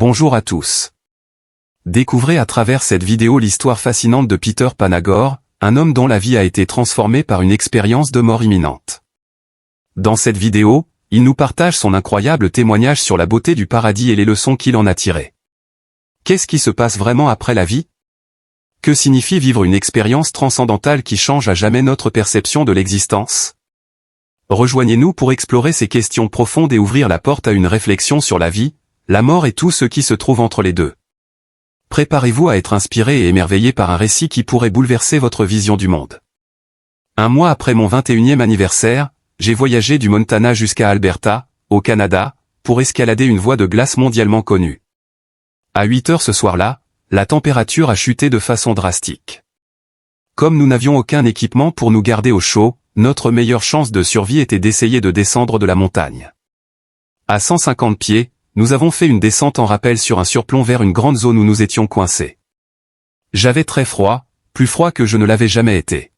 Bonjour à tous. Découvrez à travers cette vidéo l'histoire fascinante de Peter Panagore, un homme dont la vie a été transformée par une expérience de mort imminente. Dans cette vidéo, il nous partage son incroyable témoignage sur la beauté du paradis et les leçons qu'il en a tirées. Qu'est-ce qui se passe vraiment après la vie? Que signifie vivre une expérience transcendantale qui change à jamais notre perception de l'existence? Rejoignez-nous pour explorer ces questions profondes et ouvrir la porte à une réflexion sur la vie, la mort et tout ce qui se trouve entre les deux. Préparez-vous à être inspiré et émerveillé par un récit qui pourrait bouleverser votre vision du monde. Un mois après mon 21e anniversaire, j'ai voyagé du Montana jusqu'à Alberta, au Canada, pour escalader une voie de glace mondialement connue. À 8 heures ce soir-là, la température a chuté de façon drastique. Comme nous n'avions aucun équipement pour nous garder au chaud, notre meilleure chance de survie était d'essayer de descendre de la montagne. À 150 pieds, nous avons fait une descente en rappel sur un surplomb vers une grande zone où nous étions coincés. J'avais très froid, plus froid que je ne l'avais jamais été.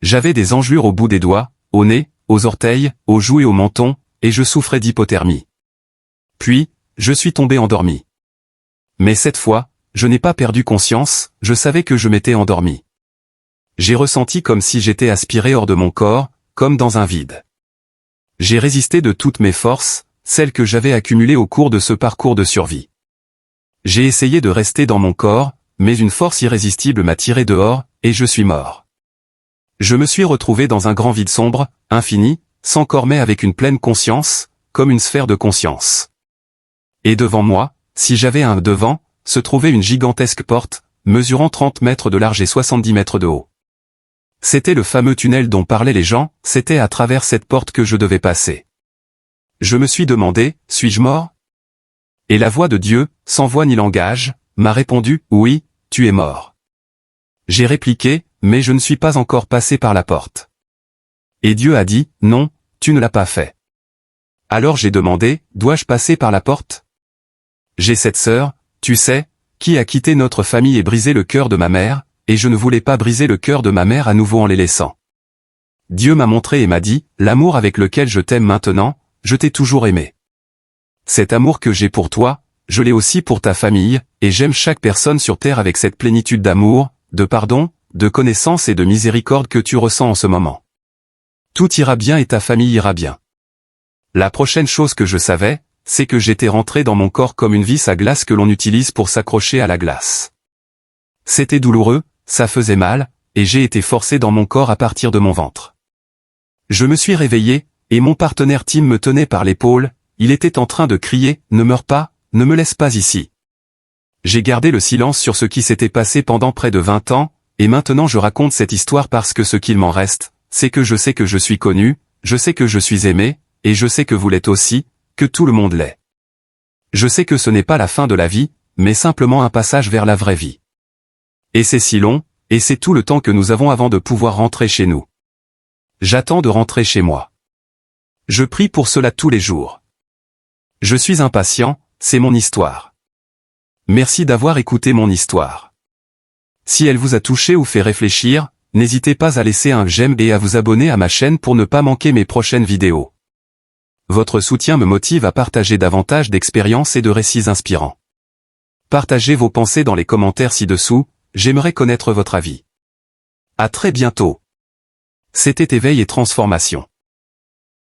J'avais des engelures au bout des doigts, au nez, aux orteils, aux joues et au menton, et je souffrais d'hypothermie. Puis, je suis tombé endormi. Mais cette fois, je n'ai pas perdu conscience, je savais que je m'étais endormi. J'ai ressenti comme si j'étais aspiré hors de mon corps, comme dans un vide. J'ai résisté de toutes mes forces, celles que j'avais accumulées au cours de ce parcours de survie. J'ai essayé de rester dans mon corps, mais une force irrésistible m'a tiré dehors, et je suis mort. Je me suis retrouvé dans un grand vide sombre, infini, sans corps mais avec une pleine conscience, comme une sphère de conscience. Et devant moi, si j'avais un devant, se trouvait une gigantesque porte, mesurant 30 mètres de large et 70 mètres de haut. C'était le fameux tunnel dont parlaient les gens, c'était à travers cette porte que je devais passer. Je me suis demandé, suis-je mort? Et la voix de Dieu, sans voix ni langage, m'a répondu, oui, tu es mort. J'ai répliqué, mais je ne suis pas encore passé par la porte. Et Dieu a dit, non, tu ne l'as pas fait. Alors j'ai demandé, dois-je passer par la porte? J'ai cette sœur, tu sais, qui a quitté notre famille et brisé le cœur de ma mère, et je ne voulais pas briser le cœur de ma mère à nouveau en les laissant. Dieu m'a montré et m'a dit, l'amour avec lequel je t'aime maintenant, je t'ai toujours aimé. Cet amour que j'ai pour toi, je l'ai aussi pour ta famille, et j'aime chaque personne sur terre avec cette plénitude d'amour, de pardon, de connaissance et de miséricorde que tu ressens en ce moment. Tout ira bien et ta famille ira bien. La prochaine chose que je savais, c'est que j'étais rentré dans mon corps comme une vis à glace que l'on utilise pour s'accrocher à la glace. C'était douloureux, ça faisait mal, et j'ai été forcé dans mon corps à partir de mon ventre. Je me suis réveillé, et mon partenaire Tim me tenait par l'épaule, il était en train de crier, ne meurs pas, ne me laisse pas ici. J'ai gardé le silence sur ce qui s'était passé pendant près de 20 ans, et maintenant je raconte cette histoire parce que ce qu'il m'en reste, c'est que je sais que je suis connu, je sais que je suis aimé, et je sais que vous l'êtes aussi, que tout le monde l'est. Je sais que ce n'est pas la fin de la vie, mais simplement un passage vers la vraie vie. Et c'est si long, et c'est tout le temps que nous avons avant de pouvoir rentrer chez nous. J'attends de rentrer chez moi. Je prie pour cela tous les jours. Je suis impatient, c'est mon histoire. Merci d'avoir écouté mon histoire. Si elle vous a touché ou fait réfléchir, n'hésitez pas à laisser un j'aime et à vous abonner à ma chaîne pour ne pas manquer mes prochaines vidéos. Votre soutien me motive à partager davantage d'expériences et de récits inspirants. Partagez vos pensées dans les commentaires ci-dessous, j'aimerais connaître votre avis. À très bientôt. C'était Éveil et Transformation.